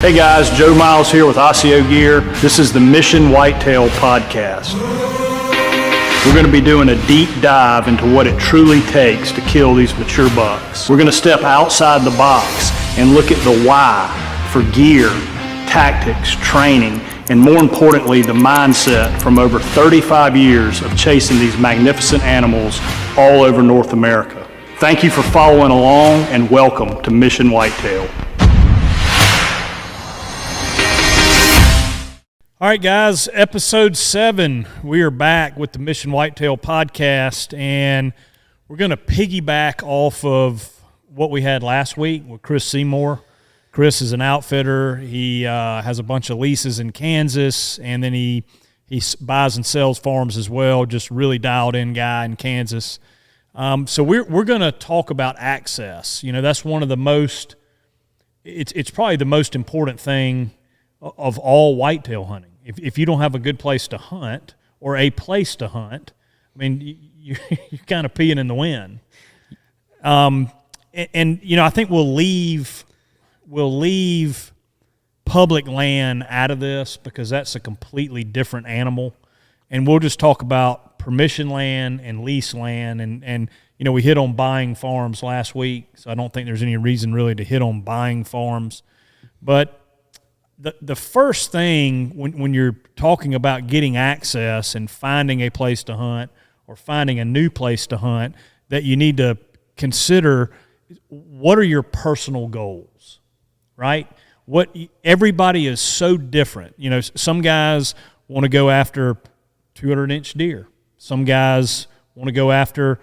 Hey guys, Joe Miles here with Osseo Gear. This is the Mission Whitetail podcast. We're going to be doing a deep dive into what it truly takes to kill these mature bucks. We're going to step outside the box and look at the why for gear, tactics, training, and more importantly, the mindset from over 35 years of chasing these magnificent animals all over North America. Thank you for following along and welcome to Mission Whitetail. All right, guys, episode 7. We are back with the Mission Whitetail podcast, and we're going to piggyback off of what we had last week with Chris Seymour. Chris is an outfitter. He has a bunch of leases in Kansas, and then he buys and sells farms as well, just really dialed-in guy in Kansas. So we're going to talk about access. You know, that's one of the most – it's probably the most important thing of all whitetail hunting. If you don't have a good place to hunt or a place to hunt, I mean, you're kind of peeing in the wind. And you know, I think we'll leave public land out of this because that's a completely different animal, and we'll just talk about permission land and lease land. And you know, we hit on buying farms last week, so I don't think there's any reason really to hit on buying farms, but the first thing when you're talking about getting access and finding a place to hunt or finding a new place to hunt that you need to consider, what are your personal goals, right? Everybody is so different. You know, some guys want to go after 200-inch deer. Some guys want to go after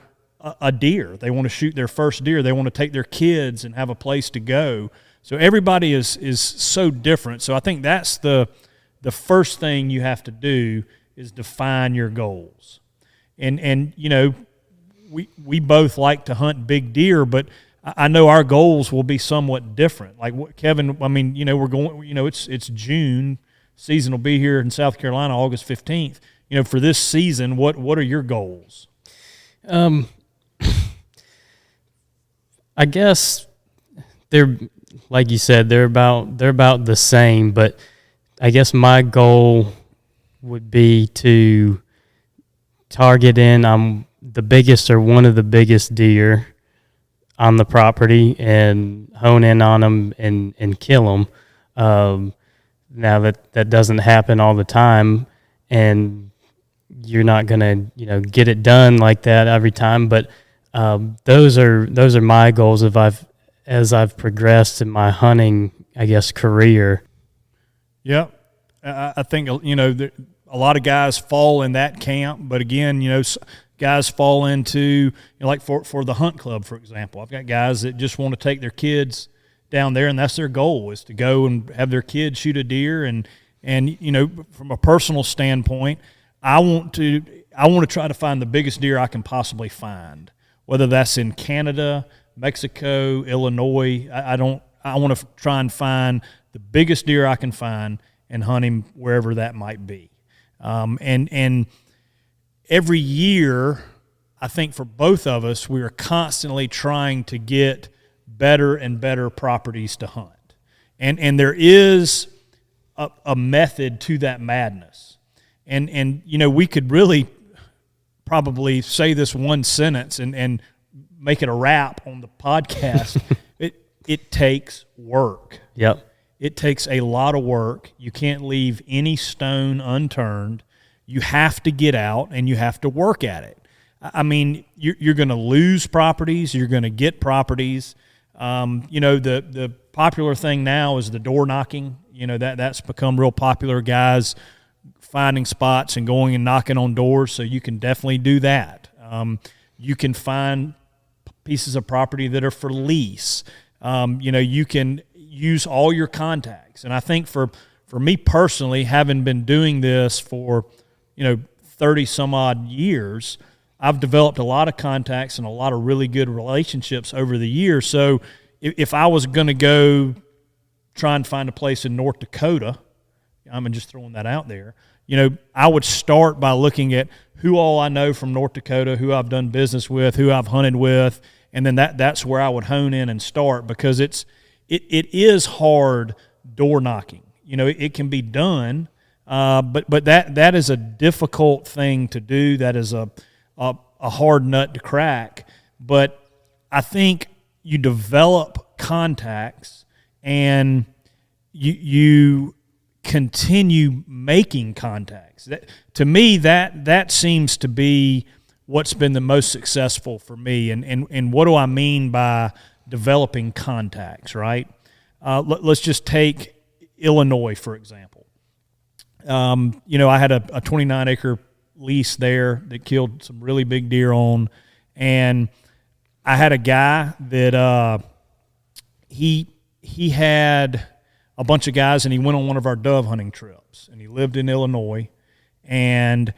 a deer. They want to shoot their first deer. They want to take their kids and have a place to go. So everybody is so different. So I think that's the first thing you have to do is define your goals. And you know, we both like to hunt big deer, but I know our goals will be somewhat different. Like what Kevin, I mean, you know, we're going, you know, it's June, season will be here in South Carolina August 15th. You know, for this season, what are your goals? I guess they're, like you said, they're about the same, but I guess my goal would be to target in the biggest or one of the biggest deer on the property and hone in on them and kill them. Now that doesn't happen all the time, and you're not gonna get it done like that every time, but those are my goals as I've progressed in my hunting, I guess, career. Yeah, I think, you know, a lot of guys fall in that camp, but again, you know, guys fall into, you know, like for the hunt club, for example. I've got guys that just want to take their kids down there, and that's their goal, is to go and have their kids shoot a deer. And you know, from a personal standpoint, I want to try to find the biggest deer I can possibly find, whether that's in Canada, Mexico, Illinois. I want to try and find the biggest deer I can find and hunt him wherever that might be. And every year, I think for both of us, we are constantly trying to get better and better properties to hunt. And there is a method to that madness. And you know, we could really probably say this one sentence and make it a wrap on the podcast. It takes work. Yep. It takes a lot of work. You can't leave any stone unturned. You have to get out and you have to work at it. I mean, you're going to lose properties. You're going to get properties. You know, the popular thing now is the door knocking. You know, that's become real popular. Guys finding spots and going and knocking on doors. So you can definitely do that. You can find pieces of property that are for lease. You know, you can use all your contacts. And I think for me personally, having been doing this for, you know, 30 some odd years, I've developed a lot of contacts and a lot of really good relationships over the years. So if I was going to go try and find a place in North Dakota, I'm just throwing that out there, you know, I would start by looking at who all I know from North Dakota, who I've done business with, who I've hunted with, and then that's where I would hone in and start, because it is hard door knocking. You know, it can be done, but that is a difficult thing to do. That is a hard nut to crack. But I think you develop contacts and you continue making contacts. To me, that seems to be what's been the most successful for me. And what do I mean by developing contacts, right? Let's just take Illinois, for example. You know, I had a 29-acre lease there that killed some really big deer on, and I had a guy that he had a bunch of guys, and he went on one of our dove hunting trips, and he lived in Illinois, and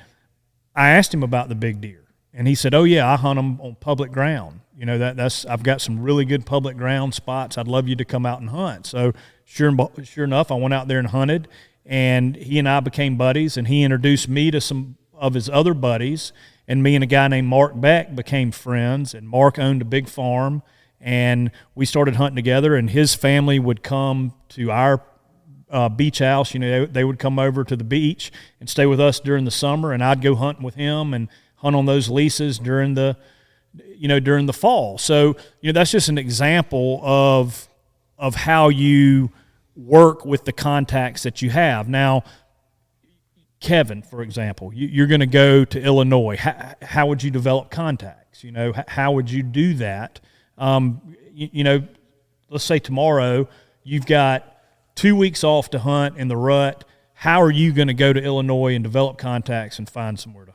I asked him about the big deer, and he said, "Oh yeah, I hunt them on public ground. You know, I've got some really good public ground spots. I'd love you to come out and hunt." So sure enough, I went out there and hunted, and he and I became buddies, and he introduced me to some of his other buddies, and me and a guy named Mark Beck became friends, and Mark owned a big farm, and we started hunting together, and his family would come to our beach house. You know, they would come over to the beach and stay with us during the summer, and I'd go hunting with him and hunt on those leases during the fall. So, you know, that's just an example of how you work with the contacts that you have. Now, Kevin, for example, you're going to go to Illinois. How would you develop contacts? You know, how would you do that? You know, let's say tomorrow you've got 2 weeks off to hunt in the rut. How are you going to go to Illinois and develop contacts and find somewhere to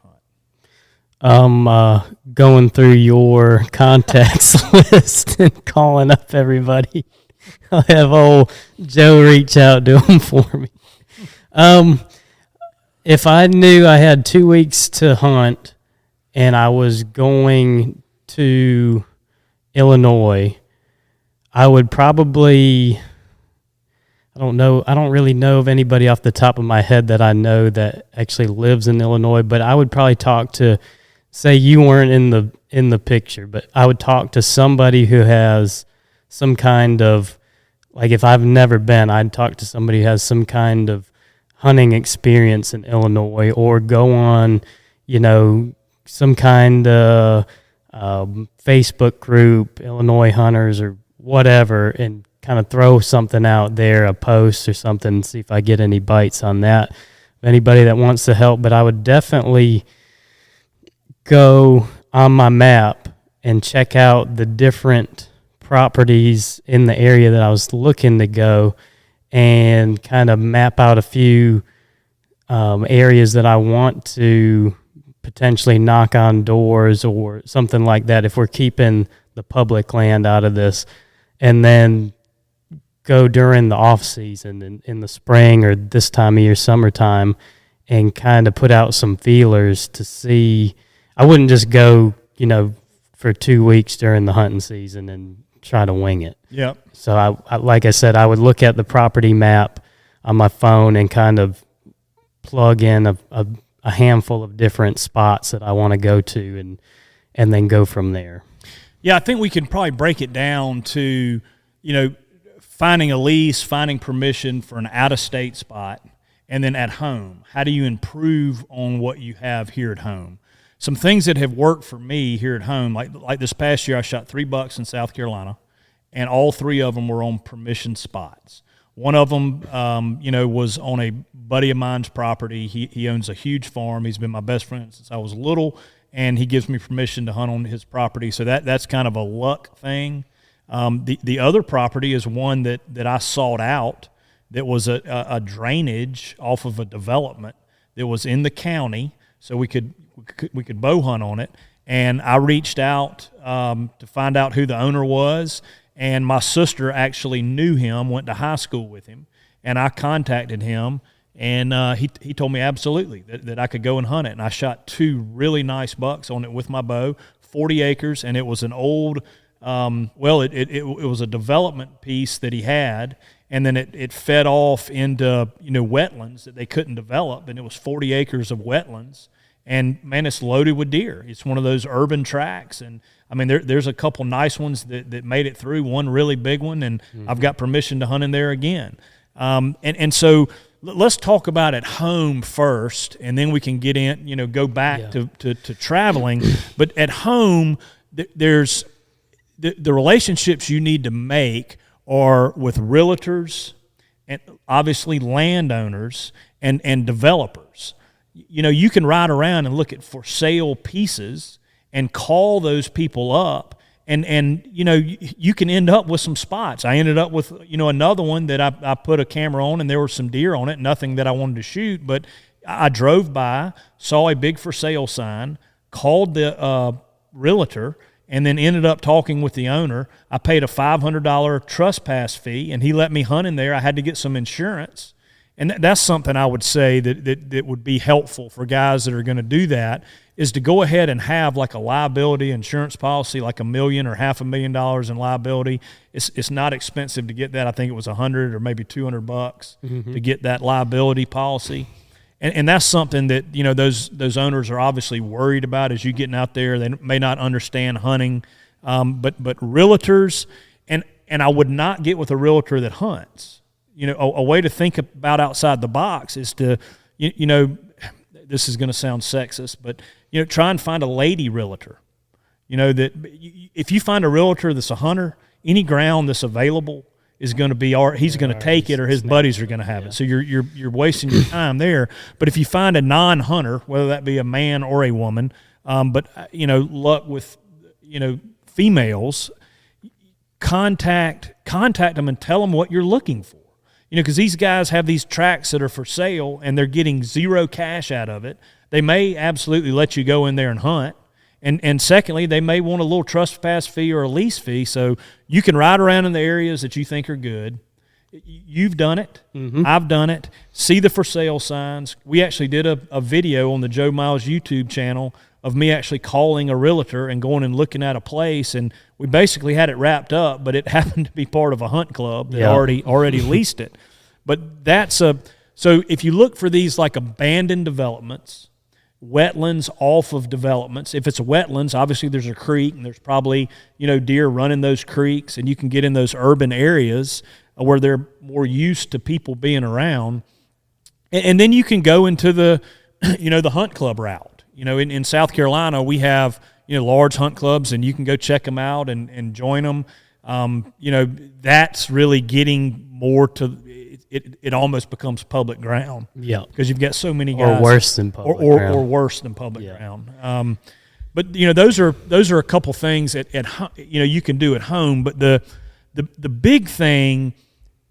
hunt? Going through your contacts list and calling up everybody. I'll have old Joe reach out to them for me. If I knew I had 2 weeks to hunt and I was going to Illinois, I would probably, I don't really know of anybody off the top of my head that I know that actually lives in Illinois, but I would probably talk to, say you weren't in the picture, but I would talk to somebody who has some kind of, like if I've never been, I'd talk to somebody who has some kind of hunting experience in Illinois, or go on, you know, some kind of Facebook group, Illinois Hunters or whatever, and kind of throw something out there, a post or something, and see if I get any bites on that. Anybody that wants to help, but I would definitely go on my map and check out the different properties in the area that I was looking to go, and kind of map out a few areas that I want to potentially knock on doors or something like that if we're keeping the public land out of this, and then go during the off season in the spring or this time of year, summertime, and kind of put out some feelers to see. I wouldn't just go, you know, for 2 weeks during the hunting season and try to wing it. Yep. So I like I said, I would look at the property map on my phone and kind of plug in a handful of different spots that I want to go to, and then go from there. Yeah, I think we can probably break it down to, you know, finding a lease, finding permission for an out-of-state spot, and then at home. How do you improve on what you have here at home? Some things that have worked for me here at home, like this past year, I shot 3 bucks in South Carolina, and all 3 of them were on permission spots. One of them, you know, was on a buddy of mine's property. He owns a huge farm. He's been my best friend since I was little, and he gives me permission to hunt on his property. So that's kind of a luck thing. The other property is one that I sought out that was a drainage off of a development that was in the county, so we could bow hunt on it. And I reached out to find out who the owner was, and my sister actually knew him, went to high school with him, and I contacted him, and he told me absolutely that I could go and hunt it. And I shot 2 really nice bucks on it with my bow, 40 acres, and it was an old, it was a development piece that he had, and then it fed off into, you know, wetlands that they couldn't develop, and it was 40 acres of wetlands. And, man, it's loaded with deer. It's one of those urban tracks. And, I mean, there's a couple nice ones that made it through, one really big one, and I've got permission to hunt in there again. And so let's talk about at home first, and then we can get in, go back to traveling. But at home, there's the relationships you need to make are with realtors and obviously landowners and developers. You can ride around and look at for sale pieces and call those people up, and you can end up with some spots. I ended up with another one that I put a camera on, and there were some deer on it, nothing that I wanted to shoot, but I drove by, saw a big for sale sign, called the realtor, and then ended up talking with the owner. I paid a $500 trespass fee, and he let me hunt in there. I had to get some insurance. And that's something I would say that would be helpful for guys that are going to do that, is to go ahead and have like a liability insurance policy, like $1 million or $500,000 in liability. It's not expensive to get that. I think it was $100 or maybe $200 to get that liability policy. And that's something that, those owners are obviously worried about as you getting out there. They may not understand hunting, but realtors, and I would not get with a realtor that hunts. A way to think about outside the box is to, this is going to sound sexist, but, try and find a lady realtor. That if you find a realtor that's a hunter, any ground that's available is going to be he's going to take it, or his buddies are going to have it. So you're wasting your time there. But if you find a non-hunter, whether that be a man or a woman, but luck with females, contact them and tell them what you're looking for. Because these guys have these tracks that are for sale and they're getting zero cash out of it. They may absolutely let you go in there and hunt. And secondly, they may want a little trespass fee or a lease fee, so you can ride around in the areas that you think are good. You've done it. I've done it. See the for sale signs. We actually did a video on the Joe Miles YouTube channel of me actually calling a realtor and going and looking at a place, and we basically had it wrapped up, but it happened to be part of a hunt club that already leased it. But so if you look for these like abandoned developments, wetlands off of developments. If it's a wetlands, obviously there's a creek, and there's probably deer running those creeks, and you can get in those urban areas where they're more used to people being around, and then you can go into the the hunt club route. In South Carolina we have large hunt clubs, and you can go check them out and join them. That's really getting more to it almost becomes public ground. Yeah, because you've got so many guys, or worse than public ground. Or worse than public ground. But those are a couple things at you can do at home. But the big thing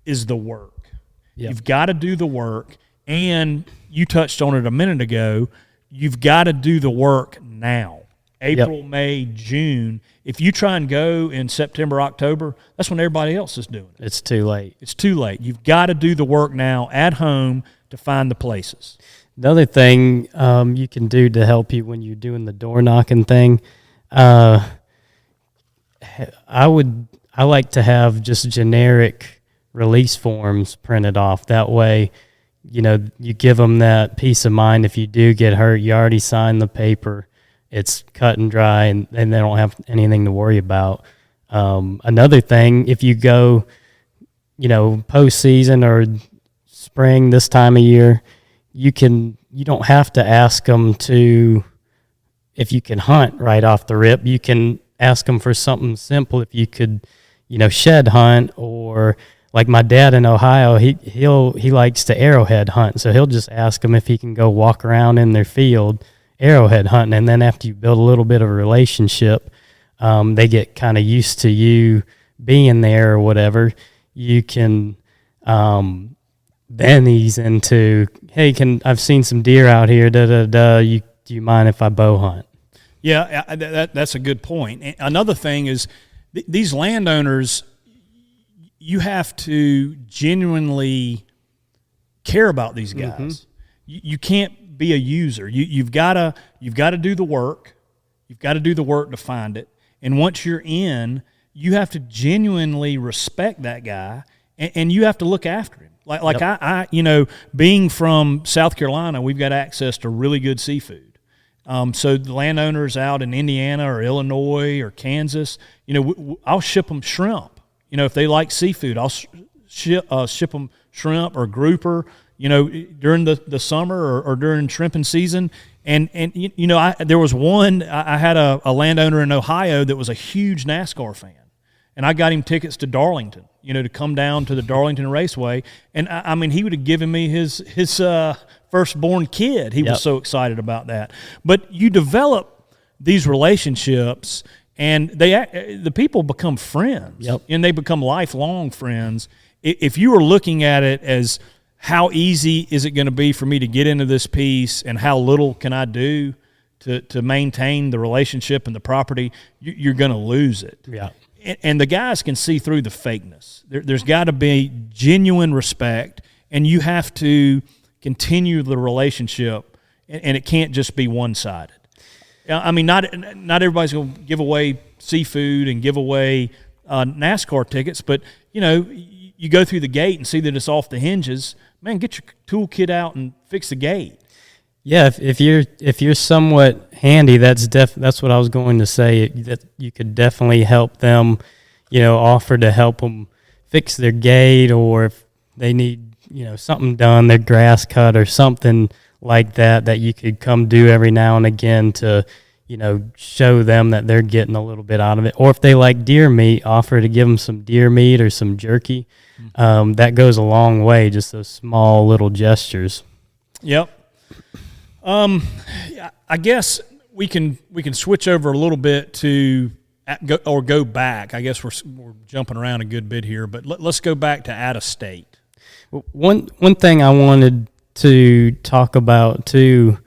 is the work. Yep. You've got to do the work, and you touched on it a minute ago. You've got to do the work now. April, May, June. If you try and go in September, October, that's when everybody else is doing it. It's too late. It's too late. You've got to do the work now at home to find the places. The other thing you can do to help you when you're doing the door knocking thing, I like to have just generic release forms printed off. That way, you give them that peace of mind. If you do get hurt, you already signed the paper. It's cut and dry, and they don't have anything to worry about. Another thing, if you go, postseason or spring this time of year, you don't have to ask them if you can hunt right off the rip. You can ask them for something simple. If you could, shed hunt, or like my dad in Ohio, he likes to arrowhead hunt, so he'll just ask them if he can go walk around in their field arrowhead hunting, and then after you build a little bit of a relationship, they get kind of used to you being there or whatever. You can then ease into, hey, I've seen some deer out here, do you mind if I bow hunt? Yeah, that's a good point. And another thing is these landowners, you have to genuinely care about these guys. You can't be a user. You've got to do the work. You've got to do the work to find it. And once you're in, you have to genuinely respect that guy, and you have to look after him. Like I being from South Carolina, we've got access to really good seafood. So the landowners out in Indiana or Illinois or Kansas, I'll ship them shrimp. If they like seafood, I'll ship them shrimp or grouper, during the summer or during shrimping season. And there was one, I had a landowner in Ohio that was a huge NASCAR fan. And I got him tickets to Darlington, to come down to the Darlington Raceway. And I mean, he would have given me his firstborn kid. He was so excited about that. But you develop these relationships, and the people become friends. Yep. And they become lifelong friends. If you are looking at it as how easy is it going to be for me to get into this piece and how little can I do to maintain the relationship and the property, you're going to lose it. Yeah. And the guys can see through the fakeness. There's got to be genuine respect, and you have to continue the relationship, and it can't just be one-sided. I mean, not everybody's going to give away seafood and give away NASCAR tickets, but, you go through the gate and see that it's off the hinges. Man, get your toolkit out and fix the gate. Yeah, if you're somewhat handy, that's what I was going to say. That you could definitely help them, offer to help them fix their gate, or if they need something done, their grass cut or something like that you could come do every now and again to show them that they're getting a little bit out of it. Or if they like deer meat, offer to give them some deer meat or some jerky. That goes a long way. Just those small little gestures. Yep. I guess we can switch over a little bit to go back. I guess we're jumping around a good bit here, but let's go back to out of state. One thing I wanted to talk about too,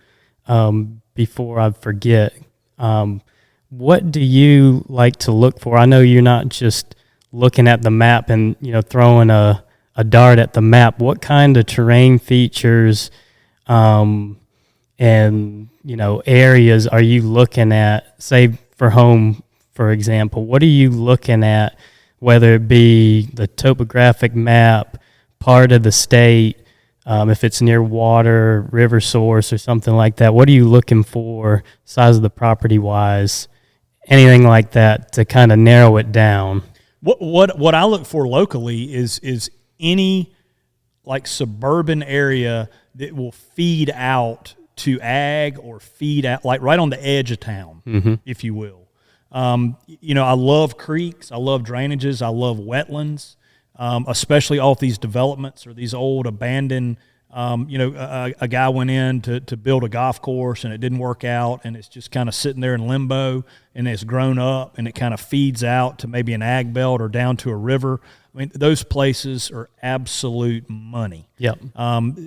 before I forget, what do you like to look for? I know you're not just looking at the map and throwing a dart at the map. What kind of terrain features and areas are you looking at? Say for home, for example, what are you looking at, whether it be the topographic map, part of the state, if it's near water, river source or something like that? What are you looking for, size of the property wise, anything like that, to kind of narrow it down? What I look for locally is any like suburban area that will feed out to ag or feed out, like right on the edge of town, if you will. I love creeks, I love drainages, I love wetlands, especially off these developments or these old abandoned. A guy went in to build a golf course and it didn't work out, and it's just kind of sitting there in limbo, and it's grown up and it kind of feeds out to maybe an ag belt or down to a river. I mean, those places are absolute money. Yep.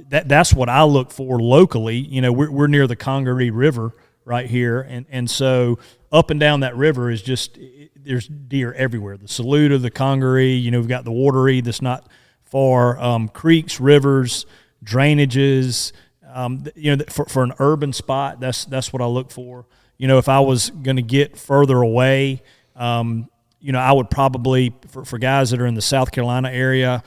That's what I look for locally. We're near the Congaree River right here, and so up and down that river is just there's deer everywhere. The Saluda, the Congaree. We've got the Watery that's not far. Creeks, rivers, drainages. For an urban spot, that's what I look for. If I was going to get further away, I would probably, for guys that are in the South Carolina area,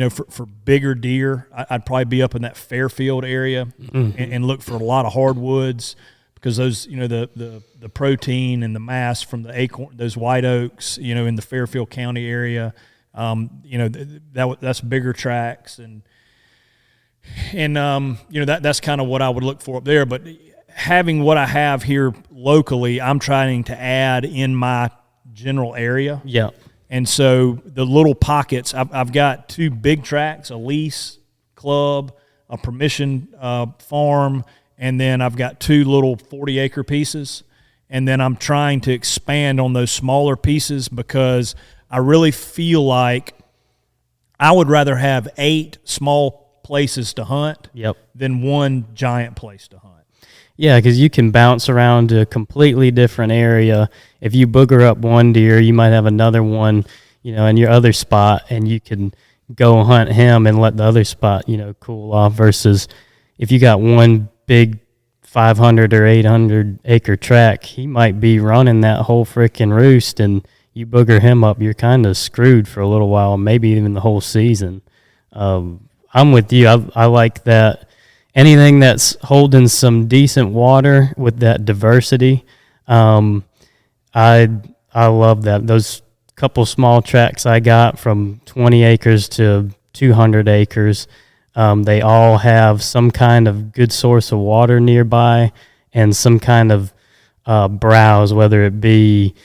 for bigger deer, I'd probably be up in that Fairfield area and look for a lot of hardwoods, because those, the protein and the mass from the acorn, those white oaks, in the Fairfield County area, that's bigger tracks, and that's kind of what I would look for up there. But having what I have here locally, I'm trying to add in my general area. Yeah. And so the little pockets, I've got 2 big tracks, a lease club, a permission farm, and then I've got 2 little 40-acre pieces. And then I'm trying to expand on those smaller pieces, because I really feel like I would rather have 8 small places to hunt than 1 giant place to hunt. Yeah, because you can bounce around to a completely different area. If you booger up one deer, you might have another one, in your other spot, and you can go hunt him and let the other spot, cool off, versus if you got one big 500 or 800 acre tract, he might be running that whole freaking roost, and you booger him up, you're kind of screwed for a little while, maybe even the whole season. I'm with you. I like that. Anything that's holding some decent water with that diversity, I love that. Those couple small tracts I got from 20 acres to 200 acres. They all have some kind of good source of water nearby and some kind of browse, whether it be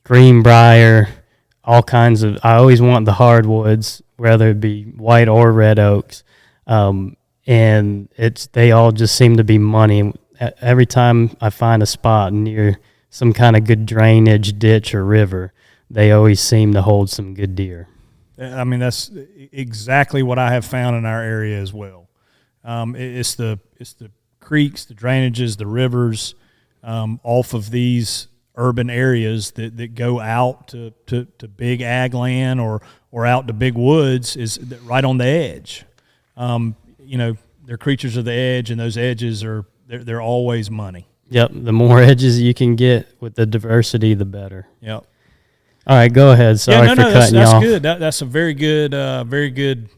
greenbrier, all kinds of. I always want the hardwoods, whether it be white or red oaks, and they all just seem to be money. Every time I find a spot near some kind of good drainage ditch or river, they always seem to hold some good deer. I mean, that's exactly what I have found in our area as well. It's the creeks, the drainages, the rivers off of these urban areas that go out to big ag land or out to big woods is right on the edge. They're creatures of the edge, and those edges they're always money. Yep, the more edges you can get with the diversity, the better. Yep. All right, go ahead. Sorry for cutting you off. That's good. That's a very good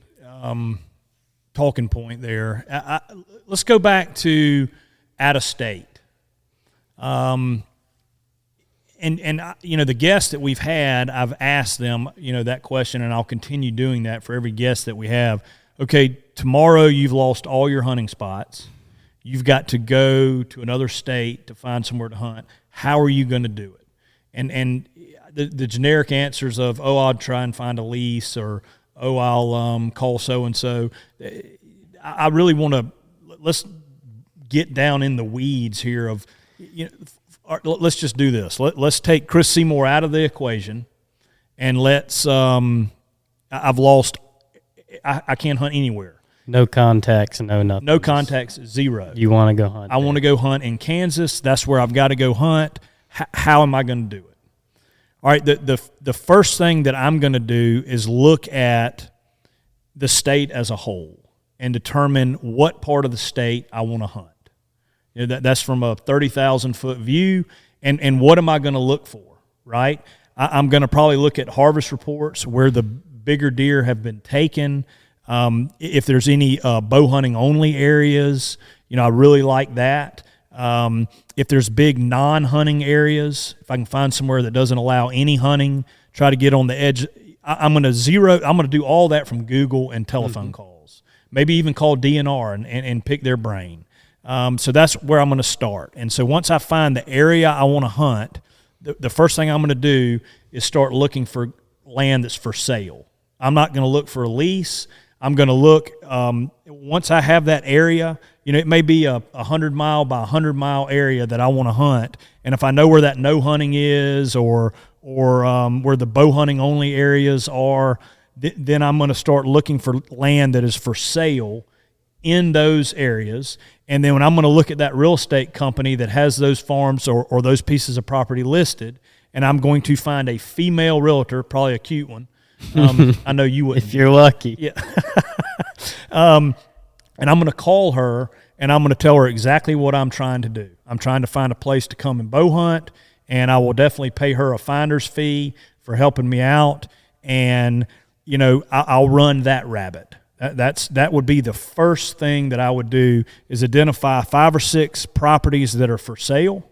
talking point there. Let's go back to out of state. And the guests that we've had, I've asked them, that question, and I'll continue doing that for every guest that we have. Okay, tomorrow you've lost all your hunting spots. You've got to go to another state to find somewhere to hunt. How are you going to do it? And the generic answers of, I'll try and find a lease, or, I'll call so-and-so. I really want to, let's get down in the weeds here of, let's just do this. Let's take Chris Seymour out of the equation, and let's, I've lost, I can't hunt anywhere. No contacts, no nothing. No contacts, zero. You want to go hunt? I want to go hunt in Kansas. That's where I've got to go hunt. How am I going to do it? All right, the first thing that I'm going to do is look at the state as a whole and determine what part of the state I want to hunt. That's from a 30,000-foot view, and what am I going to look for, right? I'm going to probably look at harvest reports where the bigger deer have been taken. If there's any bow hunting only areas, I really like that. If there's big non-hunting areas, if I can find somewhere that doesn't allow any hunting, try to get on the edge. I'm going to do all that from Google and telephone calls. Maybe even call DNR and pick their brain. So that's where I'm going to start. And so once I find the area I want to hunt, the first thing I'm going to do is start looking for land that's for sale. I'm not going to look for a lease. I'm going to look, once I have that area, it may be a 100-mile by 100-mile area that I want to hunt. And if I know where that no hunting is, or where the bow hunting only areas are, then I'm going to start looking for land that is for sale in those areas. And then when I'm going to look at that real estate company that has those farms or those pieces of property listed, and I'm going to find a female realtor, probably a cute one. I know you wouldn't. If you're lucky. Yeah. And I'm going to call her, and I'm going to tell her exactly what I'm trying to do. I'm trying to find a place to come and bow hunt, and I will definitely pay her a finder's fee for helping me out. And, I'll run that rabbit. That would be the first thing that I would do, is identify 5 or 6 properties that are for sale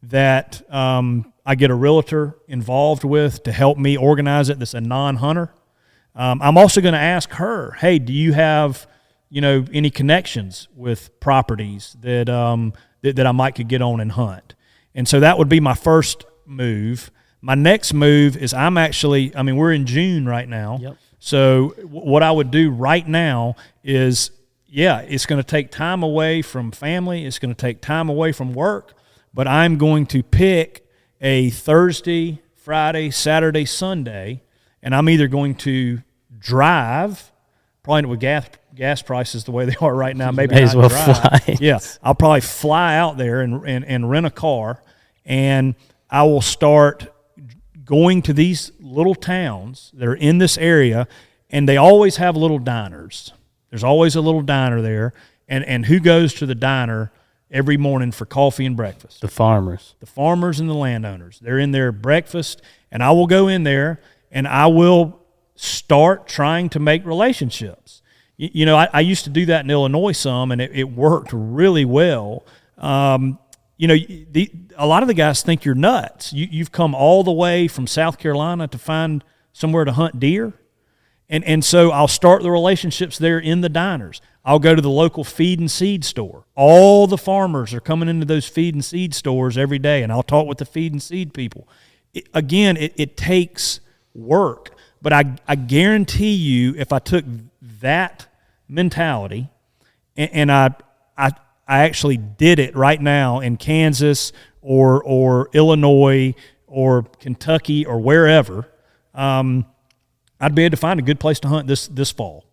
that I get a realtor involved with to help me organize it that's a non-hunter. I'm also going to ask her, hey, do you have any connections with properties that I might could get on and hunt? And so that would be my first move. My next move is we're in June right now. Yep. So what I would do right now is, it's going to take time away from family. It's going to take time away from work. But I'm going to pick a Thursday, Friday, Saturday, Sunday, and I'm either going to drive, probably with gas prices the way they are right now, maybe may not as well drive. fly. Yeah, I'll probably fly out there and rent a car, and I will start going to these little towns that are in this area, and they always have little diners. There's always a little diner there, and who goes to the diner every morning for coffee and breakfast? The farmers. The farmers and the landowners. They're in their breakfast, and I will go in there, and I will start trying to make relationships. I used to do that in Illinois some, and it worked really well. A lot of the guys think you're nuts. You've come all the way from South Carolina to find somewhere to hunt deer, And so I'll start the relationships there in the diners. I'll go to the local feed and seed store. All the farmers are coming into those feed and seed stores every day, and I'll talk with the feed and seed people. It takes work, but I guarantee you, if I took that mentality and I actually did it right now in Kansas or Illinois or Kentucky or wherever, I'd be able to find a good place to hunt this fall,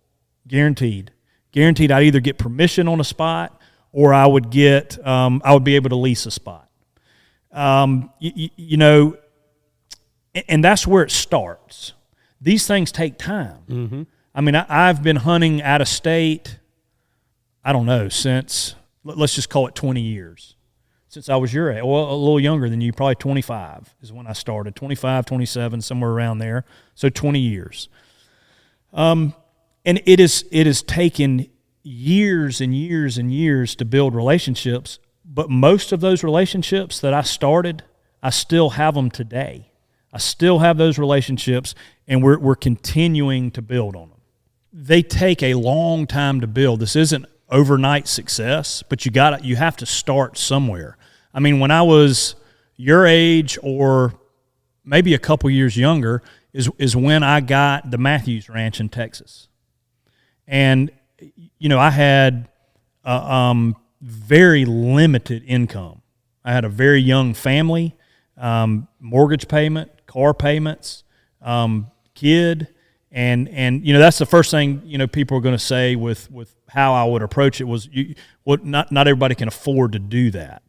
guaranteed. Guaranteed, I'd either get permission on a spot or I would be able to lease a spot. You know, and that's where it starts. These things take time. Mm-hmm. I mean, I've been hunting out of state, I don't know, since, let's just call it 20 years. Since I was your age, well, a little younger than you, probably 25 is when I started, 25, 27, somewhere around there. So 20 years. And it has taken years and years and years to build relationships, but most of those relationships that I started, I still have them today. I still have those relationships, and we're continuing to build on them. They take a long time to build. This isn't overnight success, but you have to start somewhere. I mean, when I was your age or maybe a couple years younger is when I got the Matthews Ranch in Texas. And, you know, I had very limited income. I had a very young family, mortgage payment, car payments, kid, and you know, that's the first thing, you know, people are going to say with how I would approach it was, not everybody can afford to do that.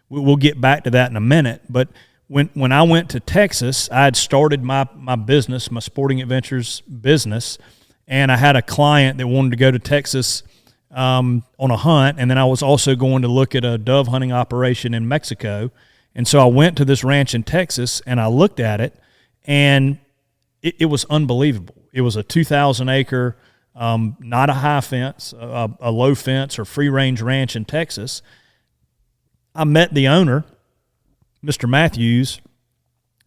We'll get back to that in a minute, but when I went to Texas, I had started my business, my Sporting Adventures business, and I had a client that wanted to go to Texas on a hunt, and then I was also going to look at a dove hunting operation in Mexico. And so I went to this ranch in Texas, and I looked at it, and it was unbelievable. It was a 2,000-acre, not a high fence, a low fence or free-range ranch in Texas. I met the owner, Mr. Matthews,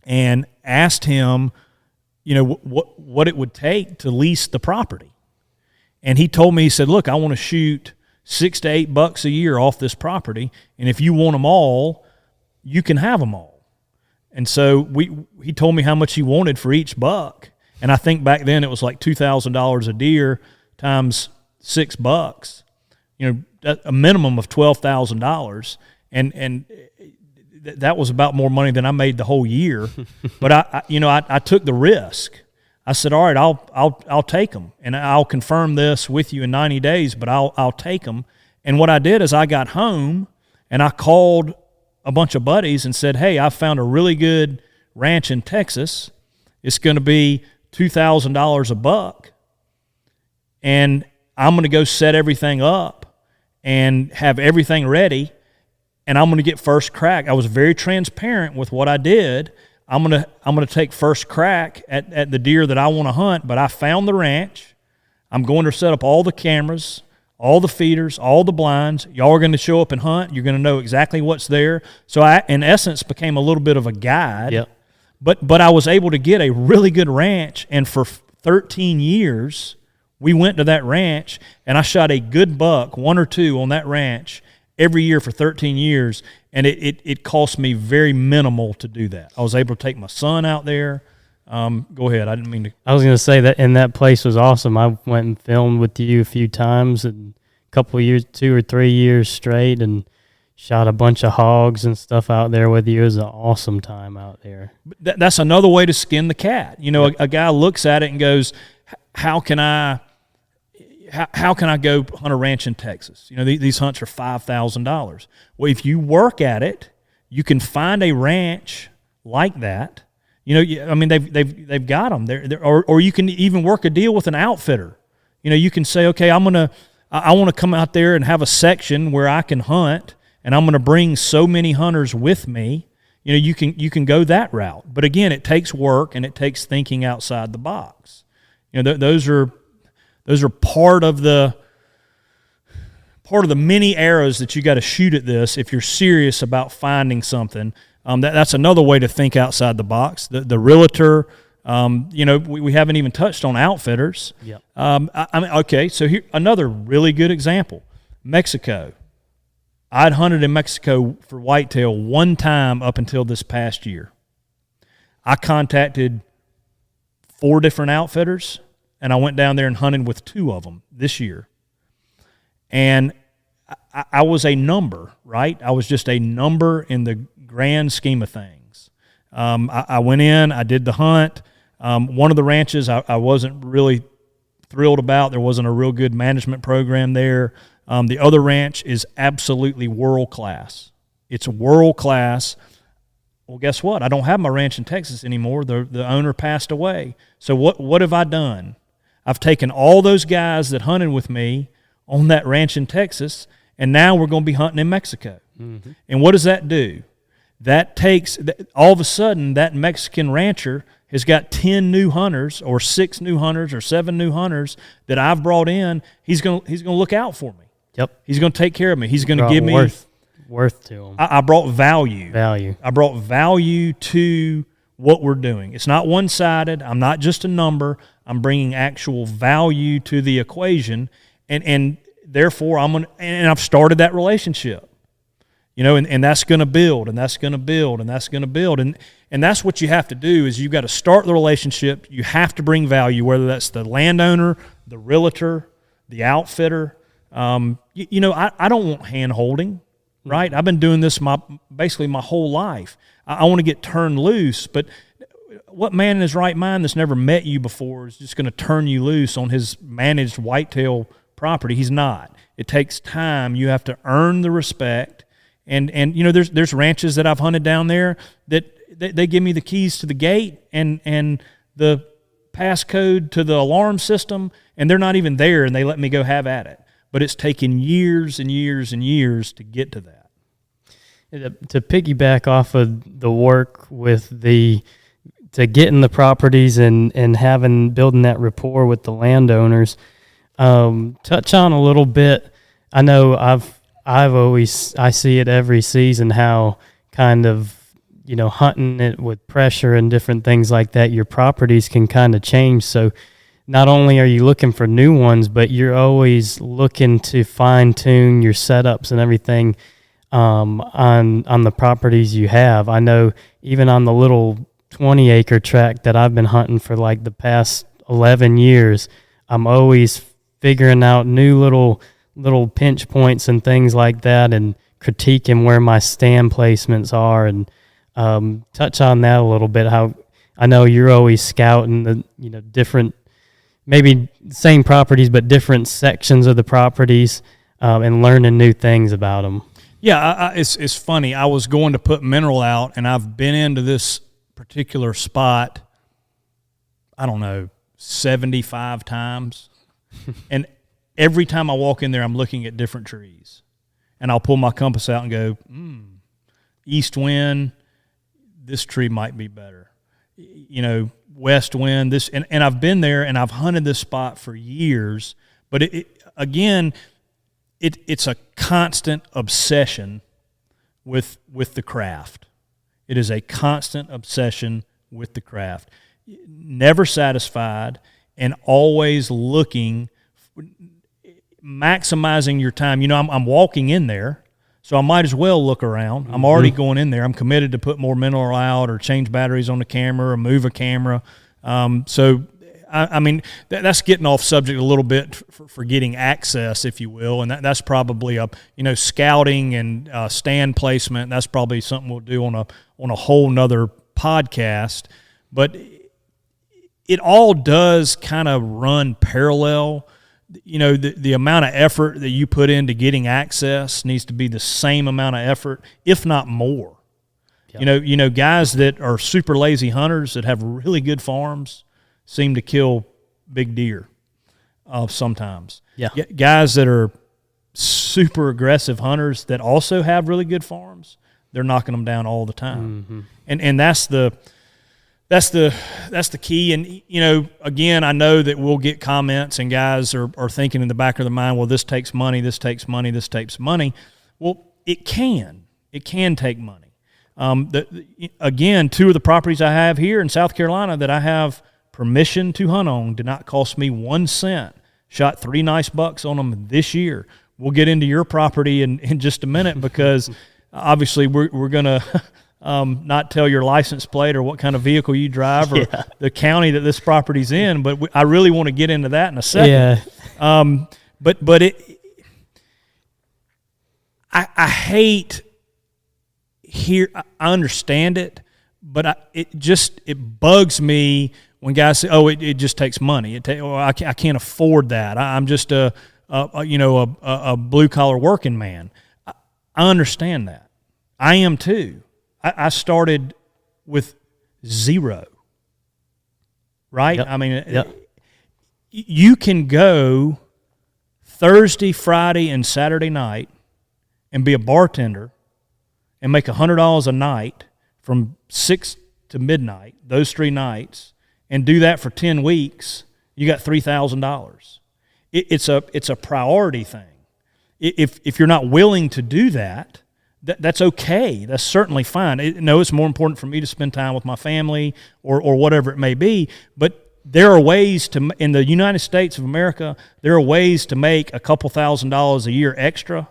and asked him, you know, what it would take to lease the property. And he told me, he said, look, I want to shoot $6 to $8 a year off this property, and if you want them all, you can have them all. And so he told me how much he wanted for each buck, and I think back then it was like $2,000 a deer times $6. You know, a minimum of $12,000, and that was about more money than I made the whole year. But I took the risk. I said, all right, I'll take them, and I'll confirm this with you in 90 days, but I'll take them. And what I did is I got home and I called a bunch of buddies and said, hey, I found a really good ranch in Texas. It's going to be $2,000 a buck, and I'm going to go set everything up and have everything ready, and I'm going to get first crack. I was very transparent with what I did. I'm gonna take first crack at the deer that I want to hunt, but I found the ranch. I'm going to set up all the cameras, all the feeders, all the blinds. Y'all are going to show up and hunt. You're going to know exactly what's there. So I, in essence, became a little bit of a guide. Yep. But I was able to get a really good ranch, and for 13 years, we went to that ranch, and I shot a good buck, one or two, on that ranch every year for 13 years, and it cost me very minimal to do that. I was able to take my son out there. Go ahead. I didn't mean to. I was going to say that, and that place was awesome. I went and filmed with you a few times, and a couple of years, 2 or 3 years straight, and shot a bunch of hogs and stuff out there with you. It was an awesome time out there. That's another way to skin the cat. You know, a guy looks at it and goes, how can I go hunt a ranch in Texas? You know, these hunts are $5,000. Well, if you work at it, you can find a ranch like that. You know, I mean, they've got them there, or you can even work a deal with an outfitter. You know, you can say, okay, I want to come out there and have a section where I can hunt, and I'm going to bring so many hunters with me. You know, you can go that route. But again, it takes work and it takes thinking outside the box. You know, those are part of the many arrows that you got to shoot at this if you're serious about finding something. That's another way to think outside the box. The realtor We haven't even touched on outfitters. Yep. Okay, so here another really good example, Mexico. I'd hunted in Mexico for whitetail one time up until this past year. I contacted 4 different outfitters, and I went down there and hunted with 2 of them this year. And I was a number, right? I was just a number in the grand scheme of things. I went in, I did the hunt. One of the ranches I wasn't really thrilled about. There wasn't a real good management program there. The other ranch is absolutely world-class. It's world-class. Well, guess what? I don't have my ranch in Texas anymore. The owner passed away. So what have I done? I've taken all those guys that hunted with me on that ranch in Texas, and now we're going to be hunting in Mexico. Mm-hmm. And what does that do? That takes all of a sudden that Mexican rancher has got 10 new hunters or 6 new hunters or 7 new hunters that I've brought in. He's going to look out for me. Yep. He's going to take care of me. He's going to give me worth to him. I brought value. Value. I brought value to what we're doing. It's not one-sided. I'm not just a number. I'm bringing actual value to the equation, and therefore I've started that relationship. And that's going to build, and that's going to build, and that's going to build. And that's what you have to do is you've got to start the relationship. You have to bring value, whether that's the landowner, the realtor, the outfitter. I don't want hand-holding, right? I've been doing this basically my whole life. I want to get turned loose, but what man in his right mind that's never met you before is just going to turn you loose on his managed whitetail property? He's not. It takes time. You have to earn the respect. And there's ranches that I've hunted down there that they give me the keys to the gate and the passcode to the alarm system, and they're not even there, and they let me go have at it. But it's taken years and years and years to get to that. To piggyback off of the work with to getting the properties and building that rapport with the landowners, touch on a little bit. I know I see it every season how kind of, hunting it with pressure and different things like that, your properties can kind of change. So not only are you looking for new ones, but you're always looking to fine tune your setups and everything on the properties you have. I know even on the little 20-acre tract that I've been hunting for like the past 11 years, I'm always figuring out new little pinch points and things like that, and critiquing where my stand placements are, and touch on that a little bit. How I know you're always scouting the different, maybe same properties but different sections of the properties, and learning new things about them. Yeah, it's funny. I was going to put mineral out, and I've been into this particular spot, I don't know, 75 times, and every time I walk in there, I'm looking at different trees, and I'll pull my compass out and go, east wind, this tree might be better. West wind, this, and I've been there and I've hunted this spot for years, but it's a constant obsession with the craft. It is a constant obsession with the craft. Never satisfied and always looking, maximizing your time. I'm walking in there, so I might as well look around. I'm already going in there. I'm committed to put more mineral out or change batteries on the camera or move a camera. That's getting off subject a little bit for getting access, if you will, and that's probably scouting and stand placement. That's probably something we'll do on a whole nother podcast. But it all does kind of run parallel. The amount of effort that you put into getting access needs to be the same amount of effort, if not more. Yep. Guys that are super lazy hunters that have really good farms seem to kill big deer sometimes. Yeah. Guys that are super aggressive hunters that also have really good farms, they're knocking them down all the time. Mm-hmm. And that's the key. And, again, I know that we'll get comments and guys are thinking in the back of their mind, well, this takes money, this takes money, this takes money. Well, it can take money. Again, 2 of the properties I have here in South Carolina that I have permission to hunt on did not cost me 1 cent. Shot 3 nice bucks on them this year. We'll get into your property in just a minute because obviously we're going to not tell your license plate or what kind of vehicle you drive or the county that this property's in, but I really want to get into that in a second. Yeah. But I hate here. I understand it, but it bugs me when guys say, "Oh, it just takes money. I can't afford that. I'm just a blue collar working man." I understand that. I am too. I started with 0. Right? Yep. I mean, you can go Thursday, Friday, and Saturday night and be a bartender and make $100 a night from 6 to midnight, those 3 nights, and do that for 10 weeks, you got $3,000. It's a priority thing. If you're not willing to do that, that's okay. That's certainly fine. It's more important for me to spend time with my family or whatever it may be, but there are ways to, in the United States of America, there are ways to make a couple $1,000s a year extra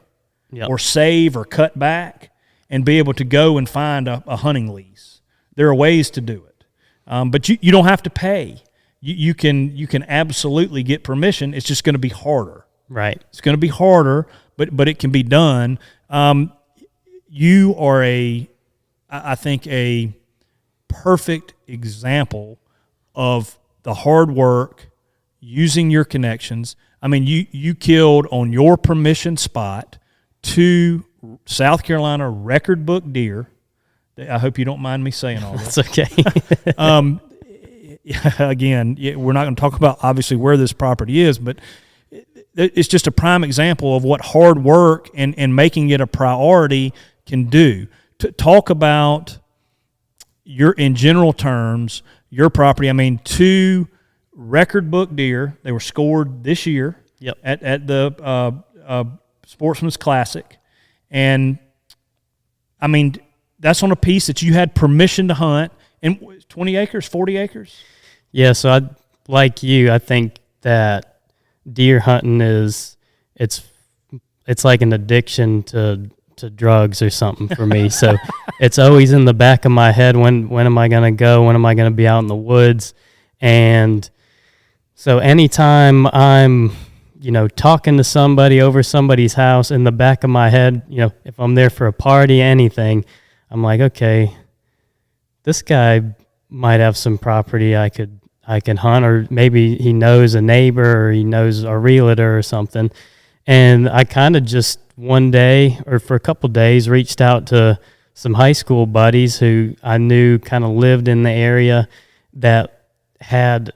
or save or cut back and be able to go and find a hunting lease. There are ways to do it. But you don't have to pay. You can absolutely get permission. It's just going to be harder. Right. It's going to be harder, but it can be done. You are I think a perfect example of the hard work, using your connections. I mean, you killed on your permission spot 2 South Carolina record book deer. I hope you don't mind me saying all this. That's okay. Again, we're not going to talk about obviously where this property is, but it's just a prime example of what hard work and making it a priority can do. To talk about in general terms, your property. I mean, 2 record book deer. They were scored this year at the Sportsman's Classic. And, I mean, that's on a piece that you had permission to hunt. And 20 acres, 40 acres? Yeah, so like you, I think that deer hunting it's like an addiction to drugs or something for me. So it's always in the back of my head, when am I going to go? When am I going to be out in the woods? And so anytime I'm, talking to somebody over somebody's house, in the back of my head, if I'm there for a party, anything, I'm like, okay, this guy might have some property I can hunt, or maybe he knows a neighbor or he knows a realtor or something. And I kind of just one day, or for a couple of days, reached out to some high school buddies who I knew kind of lived in the area that had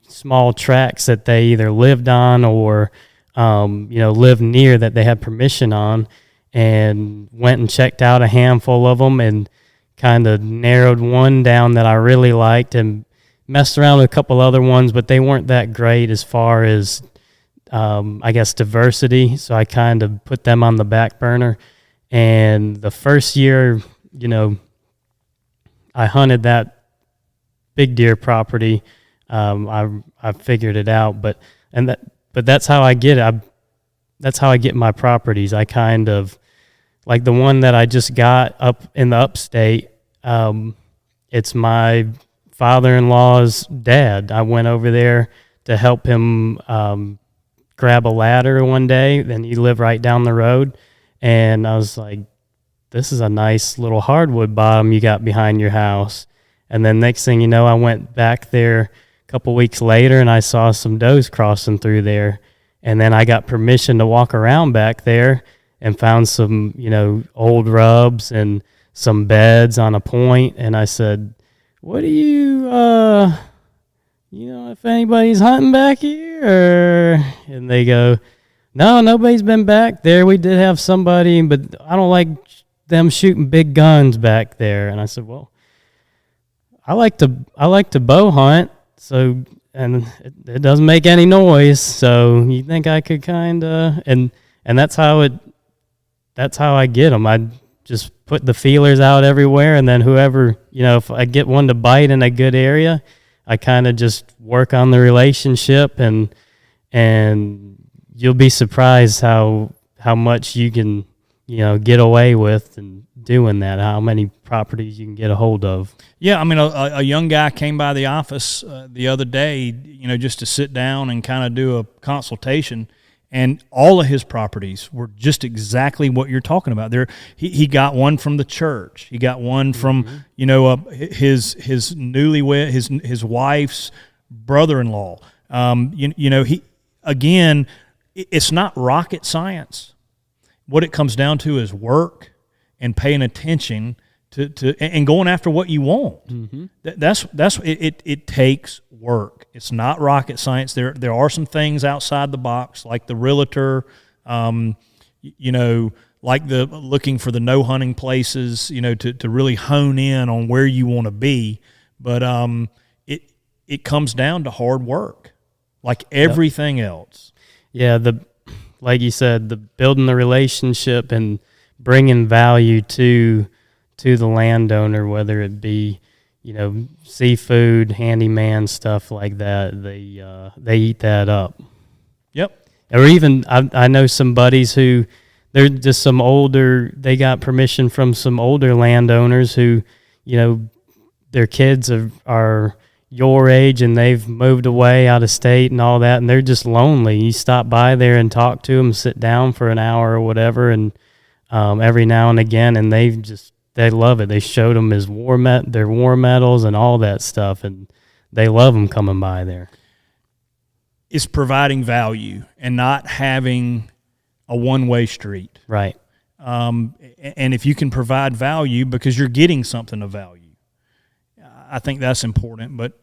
small tracts that they either lived on or, lived near that they had permission on, and went and checked out a handful of them and kind of narrowed one down that I really liked and messed around with a couple other ones, but they weren't that great as far as I guess diversity, so I kind of put them on the back burner. And the first year, I hunted that big deer property. I figured it out, but that's how I get it. That's how I get my properties. I kind of like the one that I just got up in the upstate. It's my father-in-law's dad. I went over there to help him grab a ladder one day. Then he lived right down the road, and I was like, this is a nice little hardwood bottom you got behind your house. And then next thing you know, I went back there a couple weeks later and I saw some does crossing through there. And then I got permission to walk around back there and found some, old rubs and some beds on a point. And I said, what do you, if anybody's hunting back here? And they go, no, nobody's been back there. We did have somebody, but I don't like them shooting big guns back there. And I said, well, I like to bow hunt, so, and it doesn't make any noise. So you think I could kind of, and that's how I get them. I just put the feelers out everywhere, and then whoever, if I get one to bite in a good area, I kind of just work on the relationship, and you'll be surprised how much you can, get away with and doing that, how many properties you can get a hold of. Yeah, I mean, a young guy came by the office the other day, just to sit down and kind of do a consultation, and all of his properties were just exactly what you're talking about. There, he got one from the church. He got one from, his newlywed, his wife's brother-in-law. It's not rocket science. What it comes down to is work and paying attention to and going after what you want. Mm-hmm. That's it takes work. It's not rocket science. There are some things outside the box, like the realtor, like the looking for the no hunting places, to really hone in on where you want to be. But it comes down to hard work, like everything else. Yeah, like you said, the building the relationship and bringing value to the landowner, whether it be, seafood, handyman, stuff like that, they eat that up. Yep. Or even, I know some buddies who, they're just they got permission from some older landowners who, their kids are your age and they've moved away out of state and all that, and they're just lonely. You stop by there and talk to them, sit down for an hour or whatever, and every now and again, and they love it. They showed them their war medals and all that stuff, and they love them coming by there. It's providing value and not having a one-way street. Right. And if you can provide value because you're getting something of value, I think that's important. But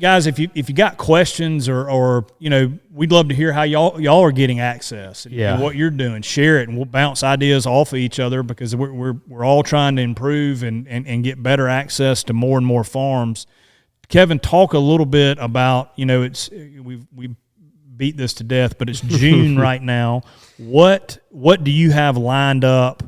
guys, if you got questions or we'd love to hear how y'all are getting access and what you're doing. Share it, and we'll bounce ideas off of each other because we're all trying to improve and get better access to more and more farms. Kevin, talk a little bit about we beat this to death, but it's June right now. What do you have lined up,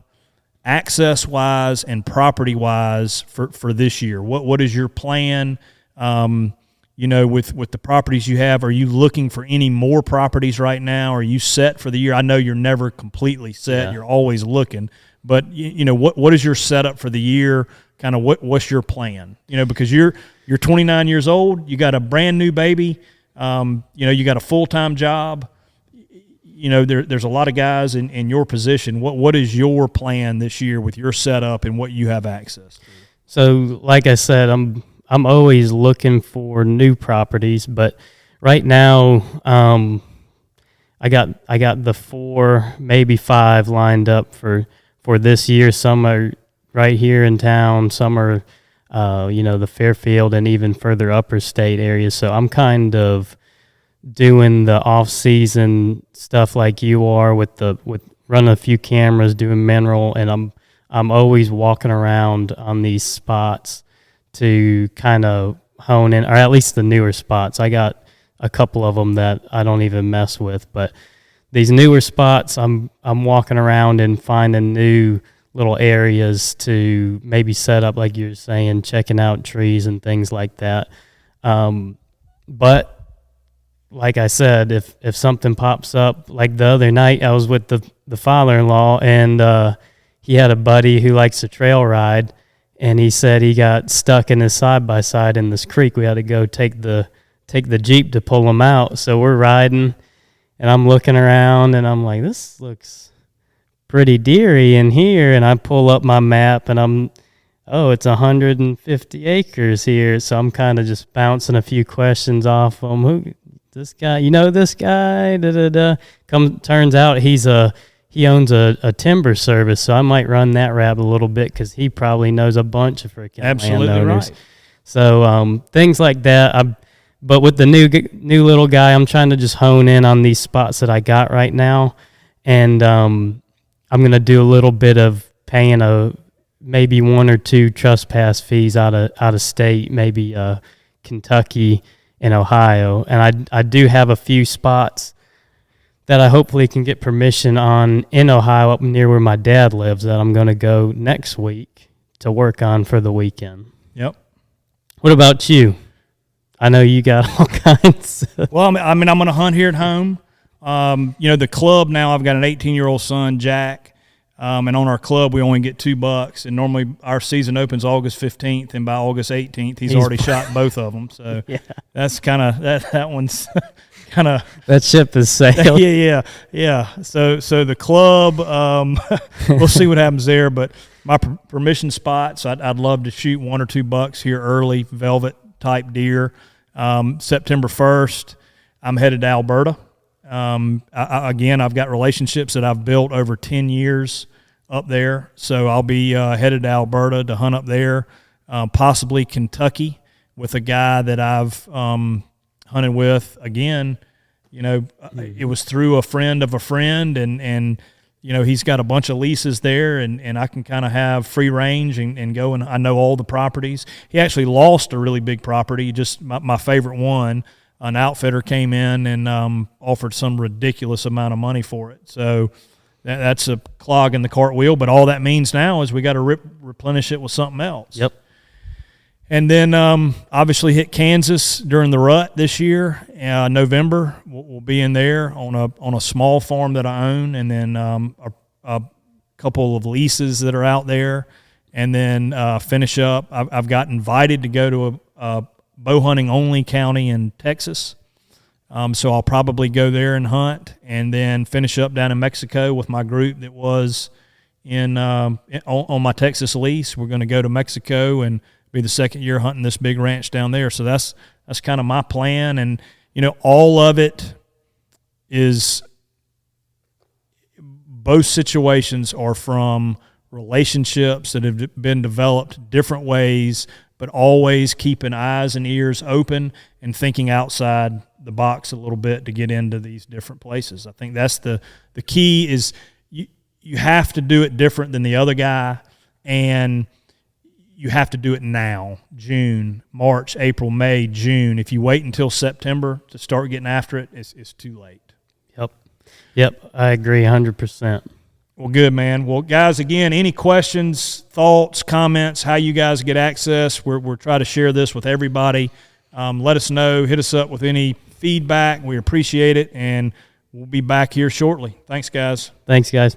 access-wise and property-wise, for this year? What is your plan, with the properties you have? Are you looking for any more properties right now? Are you set for the year? I know you're never completely set. Yeah. You're always looking. But, what is your setup for the year? Kind of what's your plan? Because you're 29 years old. You got a brand-new baby. You got a full-time job. There's a lot of guys in your position. What is your plan this year with your setup and what you have access to? So, like I said, I'm always looking for new properties, but right now, I got the 4, maybe 5 lined up for this year. Some are right here in town. Some are, the Fairfield and even further upper state areas. So I'm kind of doing the off-season stuff like you are with running a few cameras, doing mineral, and I'm always walking around on these spots to kind of hone in, or at least the newer spots. I got a couple of them that I don't even mess with, but these newer spots, I'm walking around and finding new little areas to maybe set up, like you're saying, checking out trees and things like that. But like I said, if something pops up, like the other night, I was with the father-in-law, and he had a buddy who likes to trail ride, and he said he got stuck in his side-by-side in this creek. We had to go take the Jeep to pull him out. So we're riding, and I'm looking around, and I'm like, this looks pretty deery in here. And I pull up my map, and it's 150 acres here. So I'm kind of just bouncing a few questions off him. Who this guy? This guy? Turns out he owns a timber service, so I might run that rabbit a little bit because he probably knows a bunch of freaking landowners. Right. So things like that. But with the new little guy, I'm trying to just hone in on these spots that I got right now, and I'm gonna do a little bit of paying maybe 1 or 2 trespass fees out of state, maybe Kentucky and Ohio, and I do have a few spots that I hopefully can get permission on in Ohio, up near where my dad lives, that I'm going to go next week to work on for the weekend. Yep. What about you? I know you got all kinds. Well, I mean, I'm going to hunt here at home. The club now, I've got an 18-year-old son, Jack, and on our club we only get 2 bucks, and normally our season opens August 15th, and by August 18th he's already shot both of them. So Yeah. that's kind of that one's kind of That ship has sailed. yeah. So the club, we'll see what happens there. But my permission spots, I'd love to shoot 1 or 2 bucks here early, velvet type deer. September 1st, I'm headed to Alberta. Again, I've got relationships that I've built over 10 years up there, so I'll be headed to Alberta to hunt up there, possibly Kentucky with a guy that I've hunted with. Again, it was through a friend of a friend, and he's got a bunch of leases there, and I can kind of have free range and go, and I know all the properties. He actually lost a really big property, just my favorite one. An outfitter came in and offered some ridiculous amount of money for it. So that's a clog in the cartwheel. But all that means now is we got to replenish it with something else. Yep. And then obviously hit Kansas during the rut this year. November, we'll be in there on a small farm that I own, and then a couple of leases that are out there, and then finish up. I've got invited to go to a bow hunting only county in Texas. So I'll probably go there and hunt, and then finish up down in Mexico with my group that was on my Texas lease. We're going to go to Mexico and be the second year hunting this big ranch down there. So that's kind of my plan. And, all of it is, both situations are from relationships that have been developed different ways, but always keeping eyes and ears open and thinking outside the box a little bit to get into these different places. I think that's the key is you have to do it different than the other guy, and you have to do it now, June, March, April, May, June. If you wait until September to start getting after it, it's too late. Yep, I agree 100%. Well, good, man. Well, guys, again, any questions, thoughts, comments, how you guys get access, we're trying to share this with everybody. Let us know. Hit us up with any feedback. We appreciate it, and we'll be back here shortly. Thanks, guys. Thanks, guys.